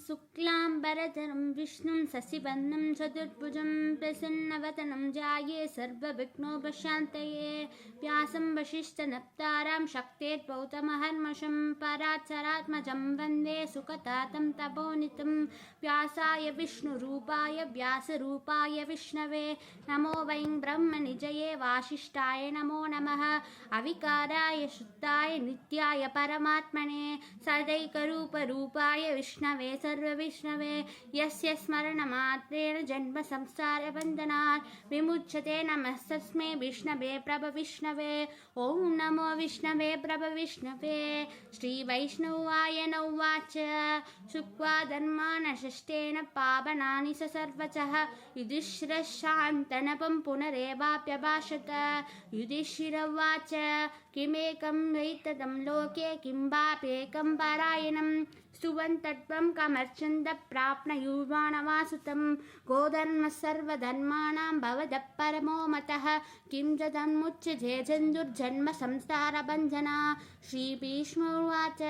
शुक्लाम्बरधरं विष्णुं शशिवर्णं चतुर्भुजं प्रसन्नवदनं ध्याये सर्वविघ्नोपशान्तये व्यासं वसिष्ठनप्तारं शक्तेर्गौतमहर्निशं परात्परात्मजं वन्दे सुखतातं तपोनितं व्यासाय विष्णुरूपाय व्यासरूपाय विष्णवे नमो वै ब्रह्मनिजये वासिष्ठाय नमो नमः अविकाराय शुद्धाय नित्याय परमात्मने सदैकरूपरूपाय विष्णवे सर्वविष्णवे यस्य स्मरणमात्रेण जन्मसंसारबन्धनात् विमुच्यते नमस्तस्मै विष्णवे प्रभविष्णवे ॐ नमो विष्णवे प्रभविष्णवे श्रीवैष्णवाय उवाच शुक्वा धर्मानषष्ठेन पावनानि स सर्वचः युधिष्ठिरशान्तनपं पुनरेवाप्यभाषत युधिष्ठिर उवाच किमेकं वैतदं लोके किं वाप्येकं परायणं स्तुवन्तत्वं कमर्चन्द प्राप्नुयुर्वाणवासुतं गोधर्मः सर्वधर्माणां भवतः परमो मतः किं च तन्मुच्यते जन्तुर्जन्म संसारबन्धना श्रीभीष्मोवाच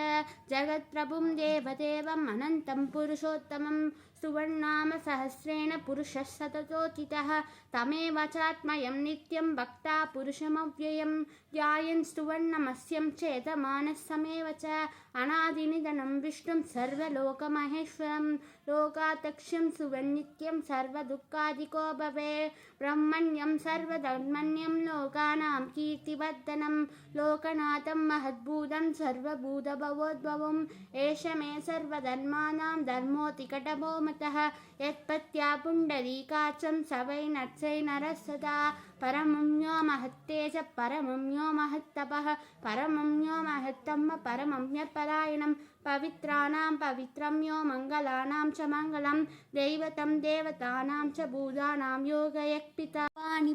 जगत्प्रभुं देवदेवम् अनन्तं पुरुषोत्तमं स्तुवन्नाम सहस्रेण पुरुषः सततोचितः तमेव चात्मयं नित्यं भक्ता पुरुषमव्ययं ध्यायन् स्तुवन्नमस्यं चेतमानः समेव च अनादिनिधनं विष्णुं सर्वलोकमहेश्वरं लोकातक्ष्यं सुवन्नित्यं सर्वदुःखादिको भवे ब्रह्मण्यं सर्वधर्मण्यं लोकानां कीर्तिवर्धनं लोकनाथं महद्भूतं सर्वभूतभवोद्भवम् एष मे सर्वधर्माणां धर्मोऽतिकटभो मतः यत्पत्या पुण्डरीकाचं स वै नत्सै नरः सदा परमं यो महत्तेज परमं यो महत्तपः परमं यो महत्तम परमम्यपरायणं पवित्राणां पवित्रं यो मङ्गलानां च मङ्गलं दैवतं देवतानां च भूतानां योगयक्पिता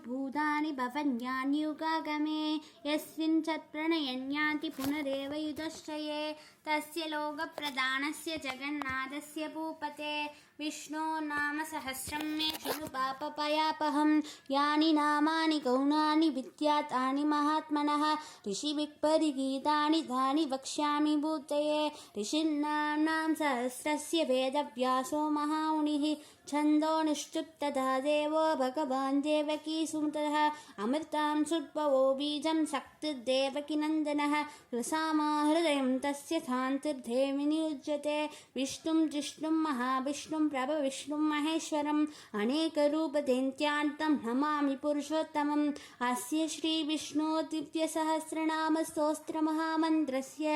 भूतानि भवन्यान्युगागमे यस्मिन् सत्प्रणयन्यान्ति पुनरेव युधश्चये तस्य लोकप्रधानस्य जगन्नाथस्य भूपते विष्णो नाम सहस्रं मे शृणु पापभयापहं यानि नामानि गौणानि विद्यातानि महात्मनः ऋषिभिः परिगीतानि तानि वक्ष्यामि भूतये ऋषीणां सहस्रस्य वेदव्यासो महामुनिः छन्दोनिष्टुप्तधा देवो भगवान् देवकीसुतः अमृतां सुद्भवो बीजं शक्तिर्देवकीनन्दनः रसामाहृदयं तस्य शान्तिर्देवि नियुज्यते विष्णुं जिष्णुं महाविष्णुं प्रभविष्णुं महेश्वरम् अनेकरूपदैन्त्यान्तं नमामि पुरुषोत्तमम् अस्य श्रीविष्णुदिव्यसहस्रनामस्तोत्रमहामन्त्रस्य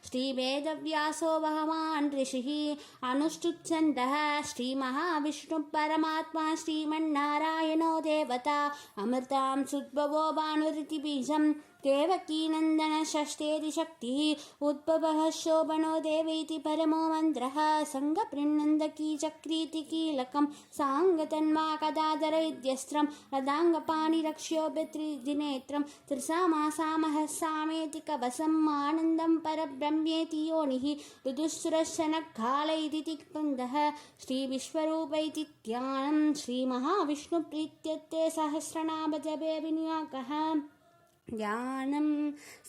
श्रीवेदव्यासो भगवान् ऋषिः अनुष्ठुप्छन्दः श्रीमहाविष्णु परमात्मा श्रीमन्नारायणो देवता अमृतां सुद्भवो भानुरिति बीजं देवकीनन्दन षष्ठेति शक्तिः उद्भवः शोभनो देवेति परमो मन्त्रः सङ्गप्रिन्नन्दकी चक्रीति कीलकं साङ्गतन्वाकदाधर इत्यस्त्रं रदाङ्गपाणिरक्ष्योभित्रिदिनेत्रं त्रिसामासामः सामेति कवसम् आनन्दं परब्रह्मेति योनिः ऋतुस्रशनकाल इति तिक्पन्दः श्रीविश्वरूप इति ध्यानं श्रीमहाविष्णुप्रीत्यर्थे सहस्रनामजपे विनियोगः ज्ञानं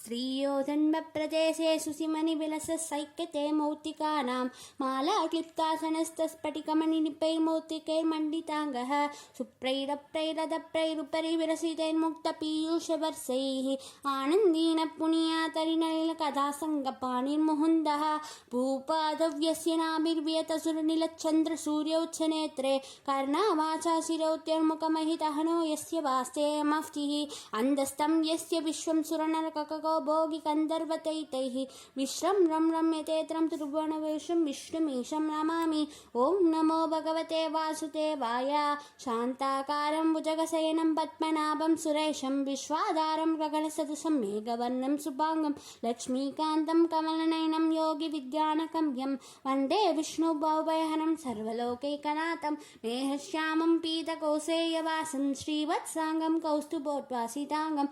श्रीयोधन्वप्रदेशे सुसिमनिविलसैक्यते मौक्तिकानां मालाक्लिप्तासनस्तस्फटिकमणिनिपैर्मौक्तिकैर्मण्डिताङ्गः सुप्रैरप्रैरदप्रैरुपरि विरसितैर्मुक्तपीयूषवर्षैः आनन्दीन पुनीयातरिनलिलकथासङ्गपाणिर्मुहुन्दः भूपादव्यस्य नाभिर्वियतसुरनिलच्छन्द्रसूर्योच्छनेत्रे कर्णावाचा शिरौत्यर्मुखमहितहनो यस्य वास्ते मफ्तिः अन्धस्तं यस्य विश्वं सुरनरकको भोगि गन्धर्वतैतैः विश्रं रं रम्यतेत्रं त्रिभुवनवेशं विष्णुमीशं नमामि ॐ नमो भगवते वासुदेवाय शान्ताकारं भुजगशयनं पद्मनाभं सुरेशं विश्वाधारं गगनसदृशं मेघवर्णं शुभाङ्गं लक्ष्मीकान्तं कमलनयनं योगिविद्यानगम्यं वन्दे विष्णुभवभयहरं सर्वलोकैकनाथं मेघश्यामं पीतकौसेयवासं श्रीवत्साङ्गं कौस्तुभोद्भासिताङ्गं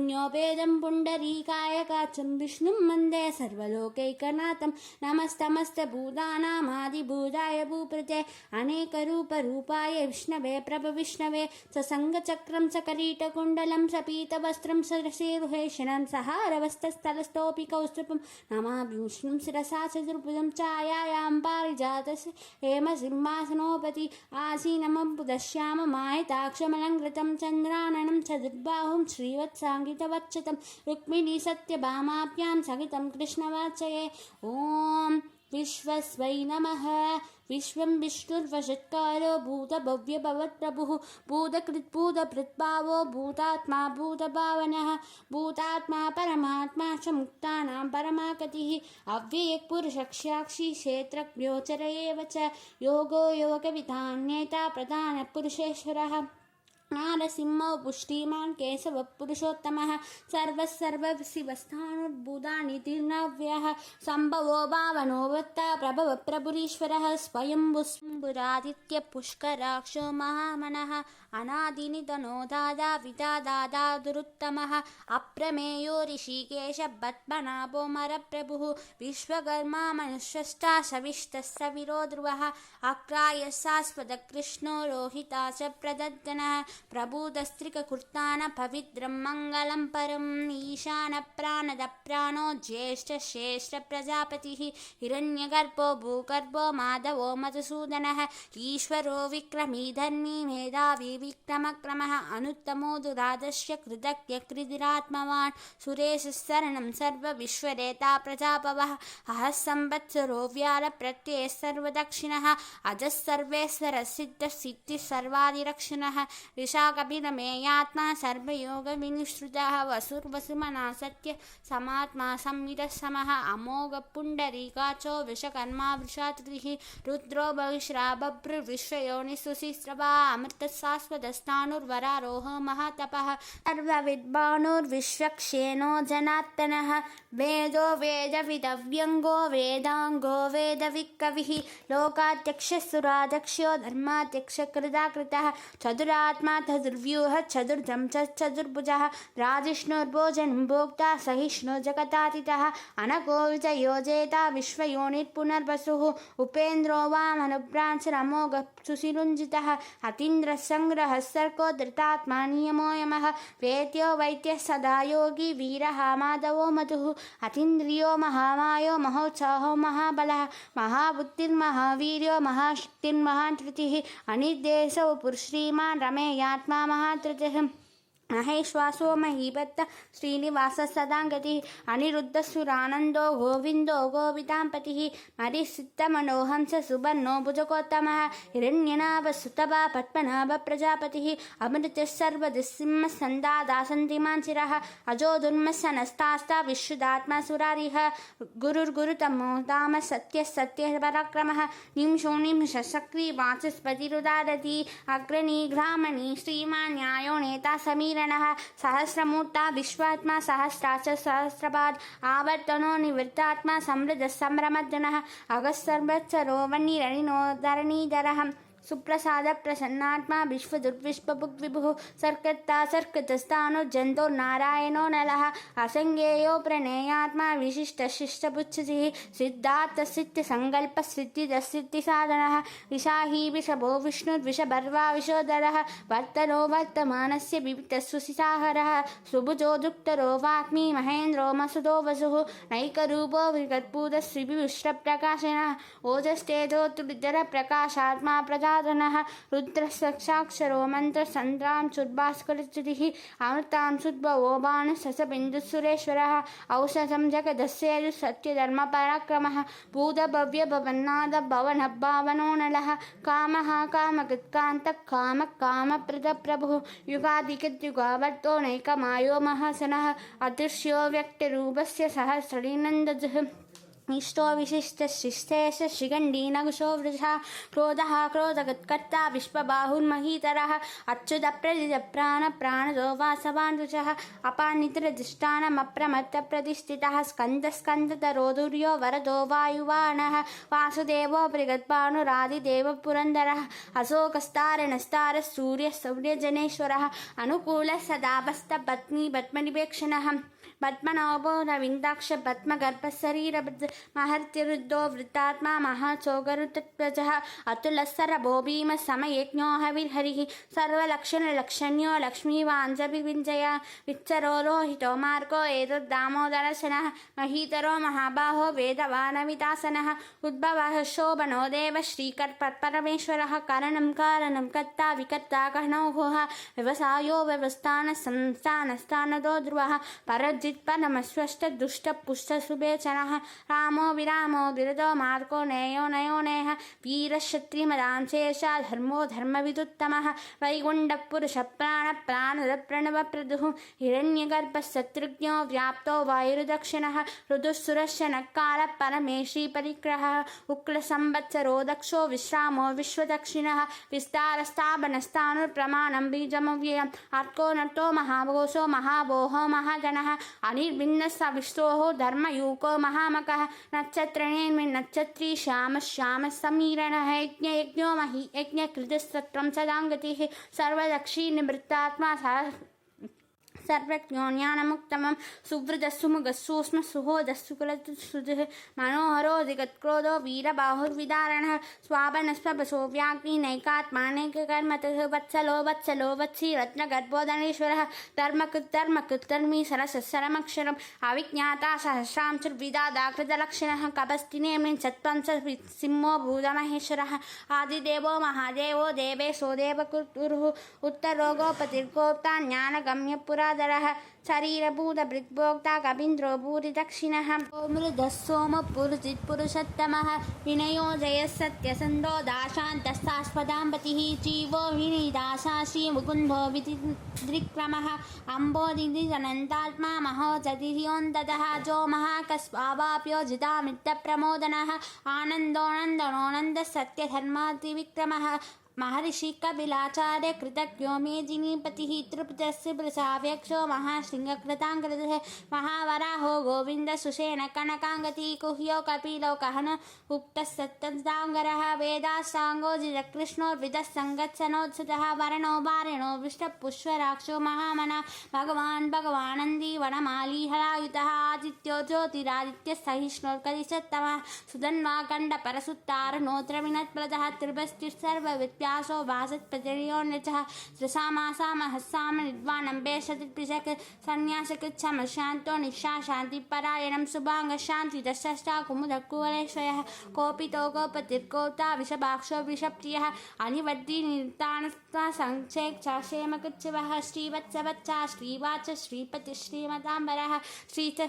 पुण्योपेदं पुण्डरीकायकाक्षं विष्णुं वन्दे सर्वलोकैकनाथं नमस्तमस्तभूतानामादिभूताय भूपृते अनेकरूपरूपाय विष्णवे प्रभविष्णवे ससङ्गचक्रं सकरीटकुण्डलं सपीतवस्त्रं सरसीरुहेशनं सहारवस्तस्थलस्थोऽपि कौस्तुभं नमामि विष्णुं शिरसा चतुर्भुजं छायायां पारिजातस्य हेमसिंहासनोपति आसीनमम्बुदश्याममायताक्षमलङ्कृतं चन्द्राननं चतुर्बाहुं श्रीवत्साङ्गितवक्षतं रुक्मिणी सत्यभामाभ्यां सहितं कृष्णवाचये ॐ विश्वस्वै नमः। विश्वं विष्णुर्वषट्कारो भूतभव्यभवत्प्रभुः भूतकृद्भूतभृद्भावो भूतात्मा भूतभावनः भूतात्मा परमात्मा च मुक्तानां परमागतिः अव्ययपुरुषसाक्षी क्षेत्रज्ञोचर एव च योगो योगविधान्येता प्रधानपुरुषेश्वरः नारसिंहो पुष्टिमान् केशवः पुरुषोत्तमः सर्वशिवस्थाणुर्भूतानि तीर्णव्यः सम्भवो भावनो वक्ता प्रभवः प्रभुरीश्वरः स्वयंभुरादित्य पुष्कराक्षो महामनः अनादिनिधनो दादा विदादा दुरुत्तमः अप्रमेयो ऋषिकेश पद्मनाभो मरप्रभुः विश्वकर्मा मनुष्यष्टा सविष्टस्य विरो ध्रुवः अक्राय शाश्वतकृष्णो रोहिता च प्रदद्दनः प्रभूतस्त्रिककृतान पवित्रं मङ्गलं परम् ईशानप्राणदप्राणो ज्येष्ठश्रेष्ठ प्रजापतिः हिरण्यगर्भो भूगर्भो माधवो मधुसूदनः ईश्वरो विक्रमी धर्मी मेधावी विक्रमक्रमः अनुत्तमो दुरादस्य कृतज्ञकृतिरात्मवान् सुरेशशरणं सर्वविश्वरेता प्रजापवः अहः संवत्सरो व्यालप्रत्ययः सर्वदक्षिणः अजः सर्वेश्वरः सिद्धसिद्धिः सर्वादिरक्षिणः ऋषाकपिलमेयात्मा सर्वयोगविनिश्रुतः वसुर्वसुमना सत्य समात्मा संविदः समः अमोघपुण्डरीकाचो विश्वकर्मा वृषात्रिः रुद्रो बहिश्राबभ्रुर्विश्वयोनिसुशिस्रवा अमृतशाश्वतस्थाणुर्वरारोह महातपः सर्वविद्वानुर्विश्वक्षेणो जनार्दनः वेदो वेदविदव्यङ्गो वेदाङ्गो वेदविकविः लोकाध्यक्षसुराध्यक्षो धर्माध्यक्षकृताकृतः चतुरात्मा चतुर्व्यूह चतुर्धं चतुर्भुजः राजिष्णुर्भोजनं भोक्ता सहिष्णु जगतातिथः अनको विजयोजेता विश्वयोनिर्पुनर्वसुः उपेन्द्रो वामनुभ्रांशरमोघः सुशिरुञ्जितः अतीन्द्रसङ्ग्रहः सर्को धृतात्मा नियमो यमः वेद्यो वैद्यः सदा योगी वीरः माधवो मधुः अतीन्द्रियो महामायो महोत्साहो महाबलः महाबुद्धिर्महावीर्यो महाशक्तिर्महाधृतिः अनिर्देशो पुरुश्रीमान् रमेयात्मा महाधृतिः महेश्वासो महीपत्त श्रीनिवासः सदाङ्गतिः अनिरुद्धसुरानन्दो गोविन्दो गोविदाम्पतिः मरिसिद्धमनोहंस सुबर्णो भुजकोत्तमः हिरण्यनाभसुतभा पद्मनाभ प्रजापतिः अमृतः सर्वदिसिंहसन्दादासन्तिमान् चिरः अजो दुर्मसनस्तास्ता विश्रुदात्मा सुरारिः गुरुर्गुरुतमो धाम सत्यः सत्यपराक्रमः निंशो निंशक्री वाचस्पतिरुदारति अग्रणी ग्रामणी श्रीमान् न्यायो नेता समीर सहस्रमूर्ता विश्वात्मा सहस्राच सहस्रपाद आवर्तनो निवृत्तात्मा समृद्धः संभ्रमर्दनः अगस्सर्वत्सरो वह्निरनिनो धरणीधरः सुप्रसाद प्रसन्नात्मा विश्वदुर्विश्वभुग्विभुः सर्कर्ता सर्कतस्थानुर्जन्तो नारायणो नलः असंज्ञेयो प्रणेयात्मा विशिष्टशिष्टपुच्छसिः सिद्धार्थसिद्धिसङ्कल्पसिद्धिदसिद्धिसाधनः विशाही विषभो विष्णुर्विषभर्वा विशोधरः वर्तनो वर्तमानस्य विविधः सुशिसाहरः सुभुजो दुक्तरो वाग्मी महेन्द्रो मसुदो वसुः नैकरूपो विगद्भूतश्रीविविष्टप्रकाशनः ओजस्तेजो तुलिधरप्रकाशात्मा प्रजा रुद्रसाक्षरो मन्त्रसन्द्रांशुर्भास्करच्युतिः अमृतांशुद्भवो बाणससबिन्दुसुरेश्वरः औषधं जगदस्येजु सत्यधर्मपराक्रमः भूतभव्यभवन्नाद भवनभावनो नलः कामः कामकृत्कान्तः कामः कामप्रदप्रभुः युगादिकृद्युगावर्तो नैकमायो महासनः अदृश्यो व्यक्तरूपस्य सहस्रलीनन्दजः इष्टो विशिष्टशिष्टेश शिखण्डीनकुशो वृषः क्रोधः क्रोधगत्कर्ता विश्वबाहुर्महीतरः अच्युतप्रदिजप्राणप्राणदो वासवान् ऋषः अपानितरधिष्ठानमप्रमत्तप्रतिष्ठितः स्कन्दस्कन्दतरो दुर्यो वरदो वायुवानः वासुदेवो बृहद्भानुरादिदेवः पुरन्दरः अशोकस्तारणस्तारः सूर्यः सौर्यजनेश्वरः अनुकूलः सदापस्तपत्नी पद्मनिपेक्षणः पद्मनाभोरविन्दाक्ष पद्मगर्भशरीरभृत् महर्तिरुद्धो वृत्तात्मा महाचोगरुतत्वजः अतुलस्सरभो भीमसमयज्ञो हविर्हरिः सर्वलक्षणलक्षण्यो लक्ष्मीवाञ्जभिविञ्जय विच्चरो लोहितो मार्गो एतद्दामोदरशनः महीतरो महाबाहो वेदवानविदासनः उद्भवः शोभनो देव श्रीकर्परमेश्वरः करणं कारणं कर्ता विकर्ता गणोः व्यवसायो व्यवस्थानसंस्थानस्थानदो ध्रुवः परजित्परमस्वष्टदुष्टपुष्टशुभेचनः रामो विरामो विरदो मार्गो नेयो नयो नेह वीरक्षत्रिमदांशेषा धर्मो धर्मविदुत्तमः वैकुण्ठपुरुषप्राणप्राणदप्रणवप्रदुः हिरण्यगर्भशत्रुघ्नो व्याप्तो वायुर्दक्षिणः ऋदुःसुरश्चनकालः परमेशी परिग्रहः उक्लसंवत्सरो दक्षो विश्रामो विश्वदक्षिणः विस्तारस्थापनस्थानुप्रमाणं बीजमव्ययम् अर्को नटो महाघोषो महाभोहो महागणः अनिर्भिन्नसविष्टोः धर्मयूको महामकः नक्षत्रणेन्मिन्नक्षत्री श्यामः श्यामः समीरणः यज्ञो मही यज्ञकृतस्तत्रं सदाङ्गतिः सर्वदक्षिणवृत्तात्मा सर्वज्ञो ज्ञानमुक्तमं सुवृतस्सुमुखस्सूक्ष्म सुहोदस्सुकुलसुधः मनोहरो दिगत्क्रोधो वीरबाहुर्विदारणः स्वापनस्वपसो व्याग्निनैकात्मानैककर्मतः वत्सलो वत्सलो वत्सी रत्नगर्भोदनेश्वरः धर्मकृद्धर्मी सरसरमक्षरम् अविज्ञाता सहस्रांशुर्विदादाकृतलक्षणः कपस्तिनेमिन् सत्त्वंस सिंहो भूतमहेश्वरः आदिदेवो महादेवो देवेशो देवकुरुः उत्तरोगोपतिर्गोप्ता ज्ञानगम्यपुरा शरीरभूतभृग्भोक्ता कवीन्द्रो भूरिदक्षिणः मृदः सोमपुरुषित्पुरुषोत्तमः विनयो जयः सत्यसन्धो दाशान्तस्तास्पदाम्पतिः जीवो विनिदाशाशी मुकुन्दो विधिक्रमः अम्बोदिजनन्तात्मा महोजतियोऽन्ततः जो महाकस्वावाप्यो जितामित्रप्रमोदनः आनन्दोऽनन्दनोऽनन्दः सत्यधर्मातिविक्रमः महर्षि कपिलाचार्य कृतज्ञो मेदिनीपतिः तृप्तस्य वृषाव्यक्षो महाशृङ्गकृताङ्गृतः महावराहो गोविन्द सुषेण कनकाङ्गती कुह्यो कपिलो कहन उक्तस्तत्तदाङ्गरः वेदासाङ्गो जितकृष्णोर्विदः सङ्गत्सनोत्सुतः वरणो वारिणो विष्टपुष्पराक्षो महामना भगवानन्दी वनमालीहलायुतः आदित्यो ज्योतिरादित्यसहिष्णोर्कदिशत्तमः सुधन्वाकण्डपरसुत्तारनोत्रविनत्प्रदः त्रिभस्तिर्सर्वविद्यासो भासत्प्रतियोन्नचः त्रिसामासामहस्साम निर्वाणम्बेशतिर्पिशक् सन्न्यासकृच्छमशान्तो निःशाशान्तिपरायणं शुभाङ्गशान्तिदशष्टा कुमुदकुवलेश्वरः कोपितो गोपतिर्गोप्ता विषभाक्षो विषप्रियः अनिवद्धिनिर्तानस्त्वसङ्क्षेक्षेमकृच्छिवः श्रीवत्सवच्चा श्रीवाच श्रीपति श्रीमताम्बरः श्रीच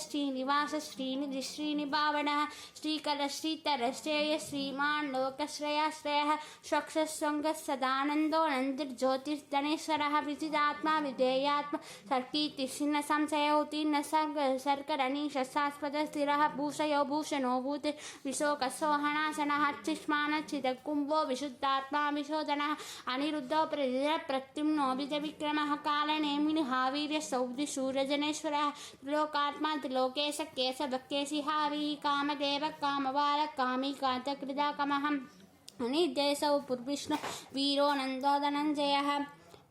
श्रीनिवास श्रीनिधि श्रीनिभावनः श्रीकर श्रीतर श्रेय श्रीमान् लोकश्रेयाश्रयः स्वक्षस्वङ्गः सदानन्दो नन्दिर्ज्योतिर्धनेश्वरः विजितात्मा विधेयात्मा सर्कीर्तिर्षिन्न संशयोत्तीर्ण सर्करणीशस्सास्पदः स्थिरः भूषयो भूषणो भूति विशोकसोहनाशनः चिष्मानच्छिदकुम्भो विशुद्धात्मा विशोधनः अनिरुद्धो प्रत्युम्नो विजविक्रमः कालनेमिनिहावीर्य सौदिशूरजनेश्वरः त्रिलोकात्मा त्रिलोकेश केशभक्केशि हावी कामदेव कामबाल कामी कान्तकृदाकमहम् अनिर्देशौ पुर्विष्णु वीरो नन्दो धनञ्जयः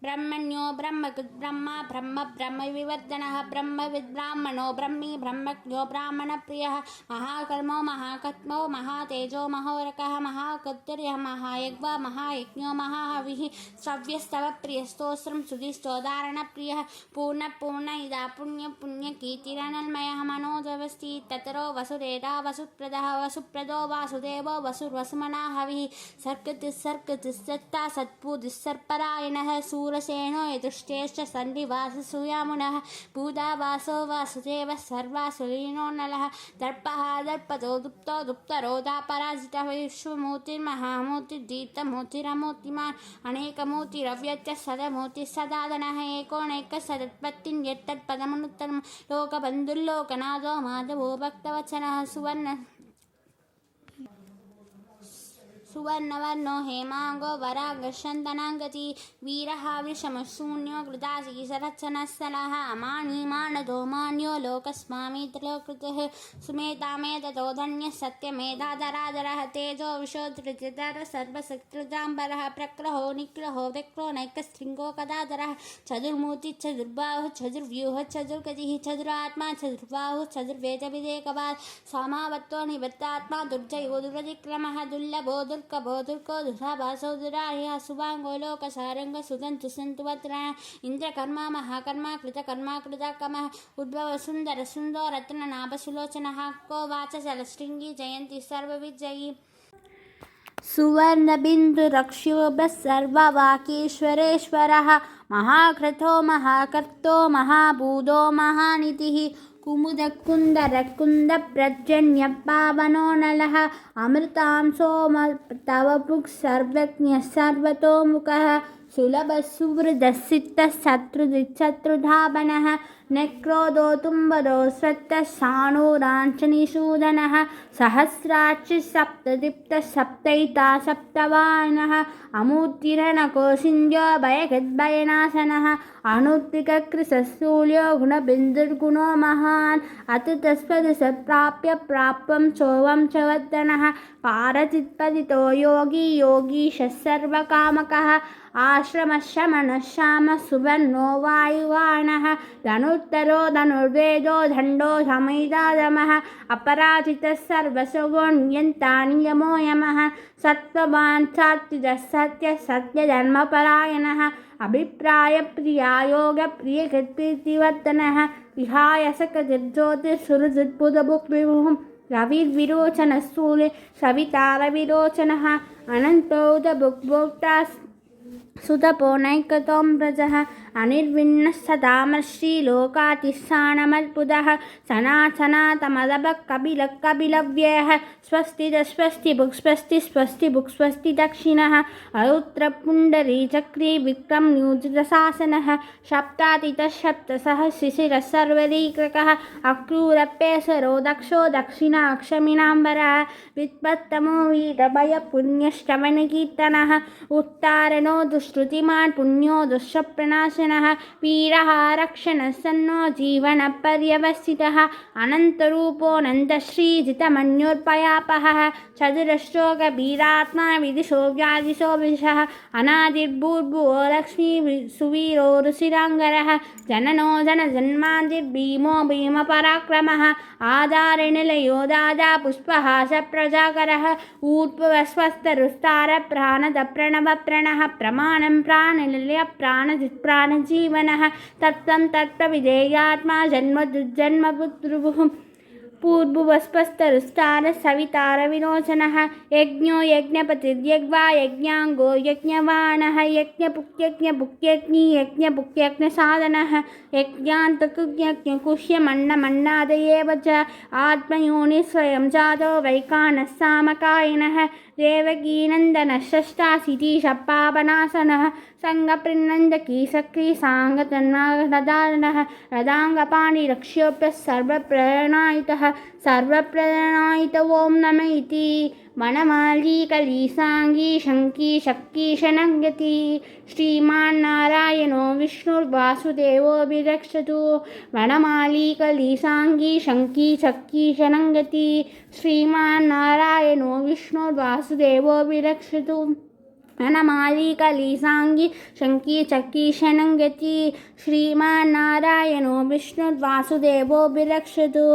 ब्रह्मण्यो ब्रह्मकृत् ब्रह्मा ब्रह्मविवर्धनः ब्रह्मविद्ब्राह्मणो ब्रह्मी ब्रह्मज्ञो ब्राह्मणप्रियः महाकर्मो महाकत्मो महातेजो महोरकः महाकर्तर्यः महायज्ञो महायज्ञो महाहविः श्रव्यस्तव प्रियस्तोत्रं सुधिस्तोदारणप्रियः पूर्णपूर्णइदा पुण्यकीर्तिरनन्मयः मनोजवस्ति ततरो वसुरेदा वसुप्रदः वसुप्रदो वासुदेवो वसुर्वसुमना हविः सर्कतिस्सत्ता सत्पूदिस्सर्परायणः शूरसेनो यजुष्टेश्च सन्धिवाससूयामुनः भूतावासो वासुदेवः सर्वासु लीनो नलः दर्पः दर्पतो दुप्तो दुप्तरोधा पराजितः विश्वमूर्तिर्महामूर्तिर्दीप्तमूर्तिरमूर्तिमान् अनेकमूर्तिरव्यच्च सदमूर्तिः सदादनः एकोनैकः सदत्पत्तिं यत्तत्पदमनुत्तरं लोकबन्धुर्लोकनाथो माधवो भक्तवत्सलः सुवर्णवर्णो हेमांगो वरागशन्दनाङ्गति वीरः वृषमशून्यो कृतासी सरत्सनस्थलः अमानी मानदो मान्यो लोकस्वामित्रकृतः सुमेधामेततो धन्यः सत्यमेधाधराधरः तेजो विशोधृतिधरः सर्वशक्तिजाम्बरः प्रग्रहो निग्रहो विक्रो नैकशृङ्गो कदाधरः चतुर्मूर्ति चतुर्बाहुः चतुर्व्यूहः चतुर्गतिः चतुरात्मा चतुर्बाहुः चतुर्वेदविदेकवाद सामावत्तो निबद्धात्मा दुर्जयो दुर्वतिक्रमः दुर्लभो दुर्कभो दुर्को दुराभासो दुरार्यः सुभाङ्गो लोकसारङ्गः सुदन्तु सन्तु वत्रणः इन्द्रकर्मा महाकर्मा कृतकर्मा कृतकमः उद्भव सुन्दर सुन्दो रत्ननाभ सुलोचनः को वाच जलशृङ्गी जयन्ती सर्वविजयी सुवर्णबिन्दुरक्षोभः सर्ववाकीश्वरेश्वरः महाकृतो महाकर्तो महाभूतो महानिधिः कुमुदकुन्दरकुन्दप्रजन्यपावनो नलः अमृतांशो तव भुक् सर्वज्ञः सर्वतोमुखः सुलभः सुहृदः सिद्धः शत्रुधावनः नेक्रोधो तुम्बरो स्वत्तः साणूराञ्चनिषूदनः सहस्राक्षि सप्तदीप्तः सप्तैता सप्तवाहनः अमूर्तिरणकोशिन्यो भयगद्भयनाशनः अणुत्रिककृशूल्यो गुणबिन्दुर्गुणो महान् अतुतस्पदसप्राप्य प्राप्यं चोवं च वर्धनः पारचित्पतितो योगी योगीशः सर्वकामकः आश्रमशमनः श्यामः सुवर्णो वायुवाहनः धनुर्धरो धनुर्वेदो दण्डो शमैदादमः अपराजितः सर्वसुगो नियन्ता नियमो यमः सत्त्ववान् सात्विकः सत्यः सत्यधर्मपरायणः अभिप्रायप्रिया योगप्रियगतिवर्धनः विहाय सकतिर्ज्योतिर्सुरजिद्बुधभुक्विभुः रविर्विरोचनस्थूले सवितारविरोचनः अनन्तोदभुक्भोक्ता सुतपो नैकतोऽम्रजः अनिर्विण्णः सदामश्रीलोकातिस्थानमद्भुतः सनातनमदभः कपिलः कपिलव्ययः स्वस्तिः स्वस्तिभुक् स्वस्ति स्वस्तिभुक् स्वस्ति दक्षिणः अरुद्रपुण्डरीचक्री विक्रम न्यूजितशासनः सप्तातितः सप्तसः शिशिरः सर्वरीकृकः अक्रूरप्येसरो दक्षो दक्षिणाक्षमिनाम्बरः वित्पत्तमो वीरभयपुण्यश्रवणकीर्तनः उत्तारणो दुष्कृतिमान् पुण्यो दुष्प्रणाशनः वीरः रक्षणः सन्नो जीवनपर्यवसितः अनन्तरूपो नन्दश्रीजितमन्योर्पयापहः चतुरश्लोकवीरात्मा विदिशो व्यादिशो विशः अनादिर्भूर्भुवो लक्ष्मी सुवीरो ऋषिराङ्गरः जननो जनजन्मादिर्भीमो भीमपराक्रमः आधारनिलयो दादा पुष्पहास प्रजाकरः ऊर्ध्वस्वस्तरुस्तार प्राणदप्रणवप्रणः प्रमाणं प्राणनिलय प्राणजित् प्राणजीवनः तत्त्वं तत्त्वविधेयात्मा जन्मदुर्जन्मपुत्रुभुः पूर्भुवस्पस्तरुस्तार सवितारविरोचनः यज्ञो यज्ञपतिर्यज्ञा यज्ञाङ्गो यज्ञवाणः यज्ञपुक्यज्ञपुक्यग्नि यज्ञपुक्यज्ञसाधनः यज्ञान्तकुज्ञकुह्यमण्डमण्डादयेव च आत्मयोनि स्वयं जातो वैकानः सामकायिनः देवकीनन्दनः षष्ठाशीतिशपावनासनः सङ्गप्रिनन्दकी सक्री साङ्गतन्नागदानः रदाङ्गपाणिरक्ष्योप्यः सर्वप्रणायितः सर्वप्रणायित ॐ नम इति वनमाली कलीसाङ्गी शङ्की शक्कीशनङ्गति श्रीमान्नारायणो विष्णुर्वासुदेवोऽभिरक्षतु वनमाली कलीसाङ्गी शङ्की शक्कीशनङ्गति श्रीमान्नारायणो विष्णुर्वासुदेवोऽभिरक्षतु वनमाली कलीसाङ्गी शङ्की चक्कीशनङ्गति श्रीमान्नारायणो विष्णुर्वासुदेवोऽभिरक्षतु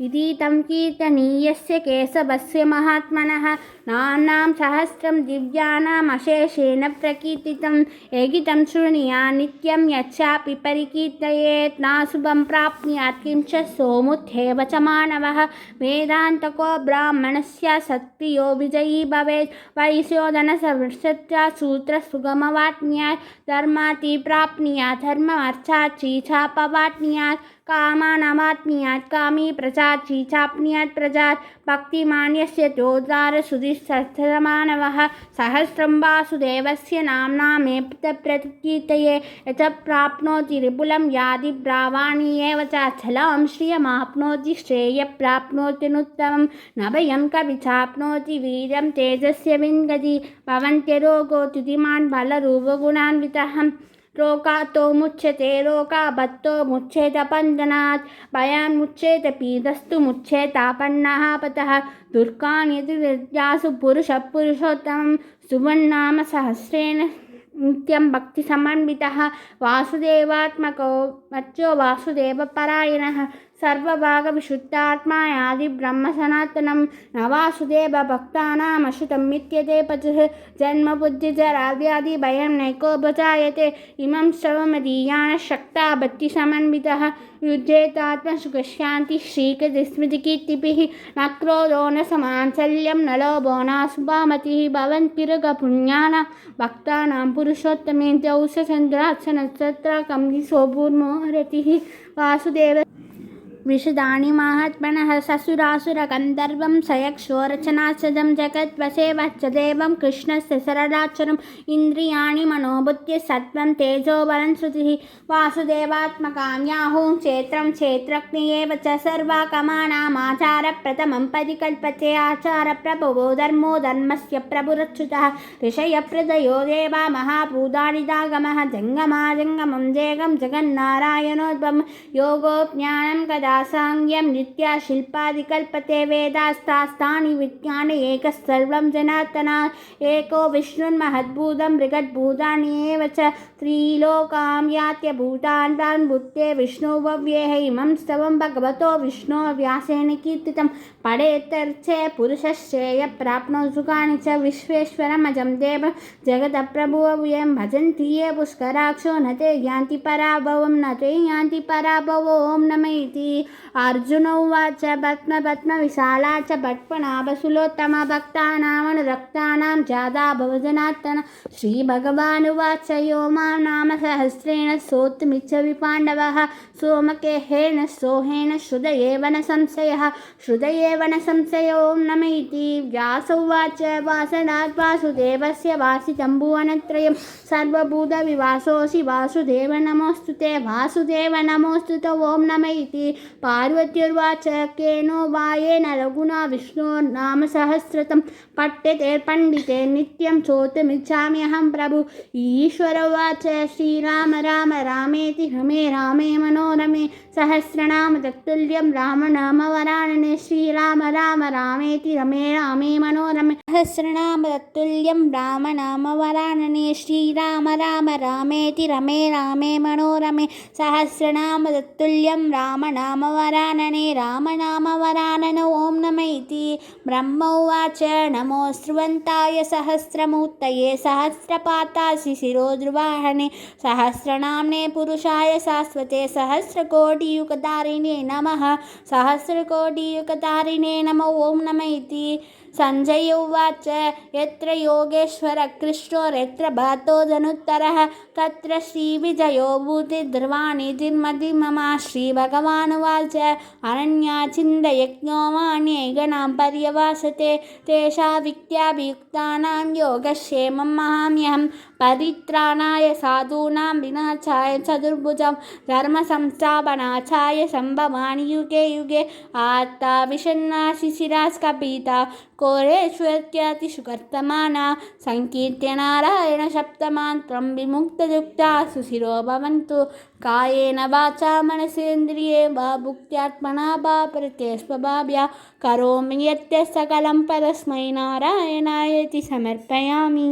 इति तं कीर्तनीयस्य केशवस्य महात्मनः नाम्नां सहस्रं दिव्यानाम् अशेषेण प्रकीर्तितं एगितं शृणुया नित्यं यच्चापि परिकीर्तयेत् नाशुभं प्राप्नुयात् किंच सोमुथेव च मानवः वेदान्तको ब्राह्मणस्य सत्प्रियो विजयी भवेत् वैश्योधनसंवृत्ति सूत्रसुगमवाट्न्यात् धर्माति प्राप्नुयात् धर्ममर्थार्थी चापवाट्न्यात् कामानवाप्नुयात् कामी प्रजाति चाप्नुयात् प्रजात् भक्तिमान् यस्य तोदारसुधिसहस्रमानवः सहस्रं वासुदेवस्य नाम्ना मे प्रकीर्तये यतः प्राप्नोति विपुलं यादि ब्रावाणि एव च अचलं श्रियमाप्नोति श्रेयः प्राप्नोत्यनुत्तमं न भयं कवि चाप्नोति वीर्यं तेजस्य विन्दति भवन्त्यरोगो तुतिमान् बलरूपगुणान्वितः रोगातो मुच्यते रोगाबद्धो मुच्येत बन्धनात् भयान्मुच्येत पीडस्तु मुच्येतापन्नः पतः दुर्गान् यदुर्यासु पुरुषः पुरुषोत्तमं सुवन्नाम सहस्रेण नित्यं भक्तिसमन्वितः वासुदेवात्मको मच्चो वासुदेवपरायणः सर्वभागविशुद्धात्मा यादिब्रह्मसनातनं न वासुदेव भक्तानामश्रुतं मिथ्यते पचः जन्मबुद्धिजराव्याधिभयं नैकोपजायते इमं श्रवमदीयानः शक्ता भक्तिसमन्वितः युज्येतात्मसुखशान्तिः श्रीकृतिस्मृतिकीर्तिभिः न क्रोधो न समांसल्यं न लोभो न शुभामतिः भवन्तिर्गपुण्यानां भक्तानां पुरुषोत्तमे द्यौसचन्द्रात्सनक्षत्राकंसोपूर्णो वासुदेव विशदानि महात्मनः ससुरासुरगन्धर्वं सयक्षोरचनासदं जगद्वसे वत्सदेवं कृष्णस्य सरलाक्षरम् इन्द्रियाणि मनोबुद्धिः सत्त्वं तेजोबलं श्रुतिः वासुदेवात्मकान्याहुं क्षेत्रं क्षेत्रज्ञ एव च सर्वाकमानामाचारप्रथमं परिकल्पते आचारप्रभवो धर्मो धर्मस्य प्रभुरच्युतः ऋषयप्रदयो देवा महाभूतानि दागमः जङ्गमाजङ्गमं जेगं जगन्नारायणोद्भवं योगो ज्ञानं कदा साङ्ग्यं नित्या शिल्पादिकल्पते वेदास्तास्तानि विज्ञाने एकः सर्वं जनार्दनात् एको विष्णुर्महद्भूतं बृहद्भूतानि एव च त्रिलोकां यात्यभूतान् तान् भूते विष्णुभव्येः इमं स्तवं भगवतो विष्णो व्यासेन कीर्तितं पठेत्तर्थे पुरुषश्रेयः प्राप्नोति सुखानि च विश्वेश्वरमजं देवं जगदप्रभुव्यं भजन्ति ये पुष्कराक्षो न ते यान्ति पराभवं न ते यान्ति पराभवो ॐ नमः इति अर्जुन उवाच पद्मविशाला च पट्पनाभसुलोत्तमा भक्तानामनुरक्तानां जादा भवजनार्दन श्रीभगवानुवाच यो मां नाम सहस्रेण स्तोतुमिच्छति पाण्डवः सोमकेहेन सोहेन श्रुतयेव न संशयो ॐ नमः इति व्यास उवाच वासनात् वासुदेवस्य वासितं भुवनत्रयं सर्वभूतविवासोऽसि वासुदेव नमोऽस्तुते वासुदेव नमोऽस्तुते ॐ नमः इति पार्वत्युर्वाच केनो वायेन रघुना विष्णोर्नाम सहस्रतं पठ्यते पंडिते नित्यं श्रोतुमिच्छाम्यहं प्रभु ईश्वर उवाच श्रीराम राम रामेति रमे रामे मनोरमे सहस्रनाम तत्तुल्यं रामनामवरानने श्रीराम राम रामेति रमे रामे मनोरमे सहस्रनाम तत्तुल्यं रामनामवरानने श्रीराम राम रामेति रमे रामे मनोरमे सहस्रनाम तत्तुल्यं रामनामवरानने रामनामवरानन ॐ नमः इति ब्रह्म उवाच नमोऽस्त्रुवन्ताय सहस्रमूर्तये सहस्रपातासि शिरोद्रुवाहने सहस्रनाम्ने पुरुषाय शाश्वते सहस्रकोटियुगधारिणे नमः सहस्रकोटियुगधारिणे नमो ॐ नमः इति संजय उवाच यत्र योगेश्वरः कृष्णोर्यत्र भरतो धनुत्तरः तत्र श्रीविजयो भूतिर्ध्रुवाणि मम श्रीभगवानुवाच अनन्याचिन्तयज्ञो मान्यैगणां पर्यवासते तेषा विद्याभियुक्तानां योगक्षेमं महाम्यहं परित्राणाय साधूनां विनाशाय चतुर्भुजं धर्मसंस्थापनार्थाय सम्भवामि युगे युगे आत्ता विषण्णाशिशिरास्कपीता कोरेष्वत्यातिषुकर्तमाना संकीर्त्य नारायण सप्तमान्त्रं विमुक्तयुक्ता सुशिरो भवन्तु कायेन वाचा मनसेन्द्रिये वा भुक्त्यात्मना वा प्रत्यस्वभाव्या करोमि यत्ते सकलं परस्मै नारायणायेति समर्पयामि।